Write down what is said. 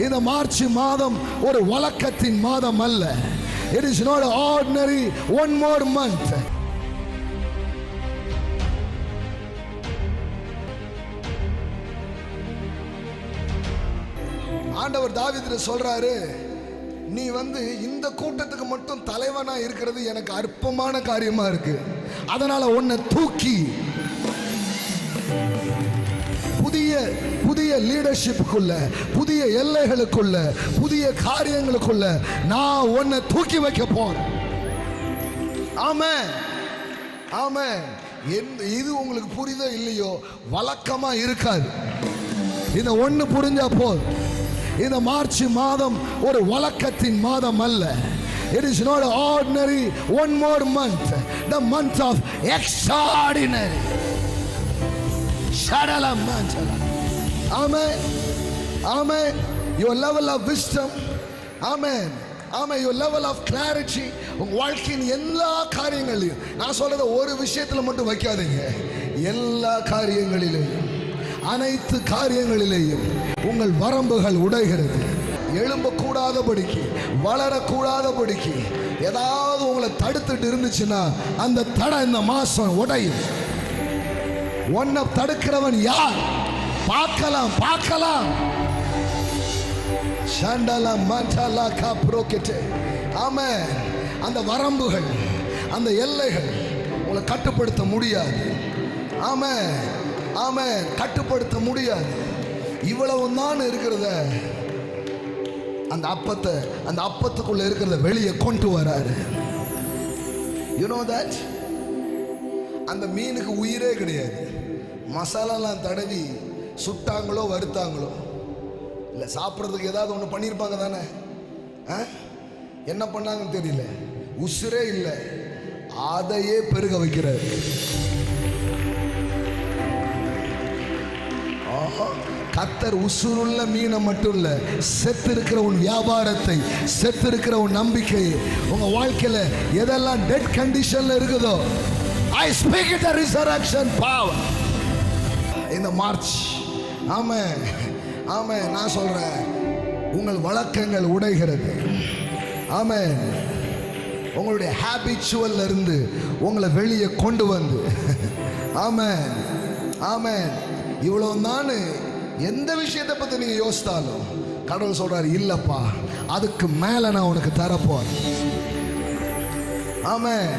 இந்த மார்ச் மாதம் ஒரு வழக்கத்தின் மாதம் அல்ல. It is not an ordinary one more month. ஆண்டவர் தாவீதுக்கு சொல்றாரு, நீ இந்த கூட்டத்துக்கு மட்டும் தலைவனா இருக்கிறது எனக்கு அற்பமான காரியமா இருக்கு. அதனால உன்னை தூக்கி புதிய லீடர்ஷிப்புக்குள்ள, புதிய எல்லைகளுக்குள்ள, புதிய காரியங்களுக்குள்ள நான் உன்னை தூக்கி வைக்க போறேன். ஆமென், ஆமென். இது உங்களுக்கு புரியுதோ இல்லையோ, வழக்கமா இருக்காது. இந்த ஒண்ணு புரிஞ்சா போதும். இந்த மார்ச் மாதம் ஒரு வழக்கத்தின் மாதம் அல்ல. It is not an ordinary one more month, the month of extraordinary. Shadala mantala. Amen, amen. Your level of wisdom, amen, amen. Your level of clarity. உங்க வாழ்க்கையின் எல்லா காரியங்களிலும், நான் சொல்றத ஒரு விஷயத்துல மட்டும் வைக்காதீங்க, எல்லா காரியங்களிலேயும், அனைத்து காரியங்களிலேயும் உங்கள் வரம்புகள் உடைகிறது. எழும்பக்கூடாதபடிக்கு, வளரக்கூடாதபடிக்கு ஏதாவது உங்களை தடுத்துட்டு இருந்துச்சுன்னா அந்த தடை இந்த மாசம் உடையும். ஒன்ன தடுக்கிறவன் யார்? பார்க்கலாம், பார்க்கலாம். ஆமென். அந்த வரம்புகள், அந்த எல்லைகள் உங்களை கட்டுப்படுத்த முடியாது. ஆமென், ஆமென். கட்டுப்படுத்த முடியாது. இவ்வளவு தான் இருக்கிறத, அந்த அப்பத்துக்குள்ள இருக்கிறத வெளியே கொண்டு வராரு. You know that? அந்த மீனுக்கு உயிரே கிடையாது. மசாலாலாம் தடவி சுட்டாங்களோ வறுத்தாங்களோ, இல்லை சாப்பிட்றதுக்கு ஏதாவது ஒன்று பண்ணியிருப்பாங்க தானே. என்ன பண்ணாங்கன்னு தெரியல, உசுரே இல்லை, அதையே பெருக வைக்கிறார். கர்த்தர் உசுருள்ள மீனை மட்டும் இல்ல, செத்து இருக்கிற உன் வியாபாரத்தை, செத்து இருக்கிற உன் நம்பிக்கையை, உங்க வாழ்க்கையில எதெல்லாம் டெட் கண்டிஷன்ல இருக்குதோ, I speak it the resurrection power in the March. ஆமென், ஆமென். நான் சொல்றேன், உங்கள் வழக்கங்கள் உடைகிறது. ஆமென். உங்களுடைய ஹாபிச்சுவல்ல இருந்து உங்களை வெளியே கொண்டு வந்து, ஆமென், ஆமென். இவ்வளவு தான். எந்த விஷயத்தை பத்தி நீங்க யோசித்தாலும் கடவுள் சொல்றாரு, இல்லப்பா, அதுக்கு மேல நான் உனக்கு தரப்போறேன். ஆமென்.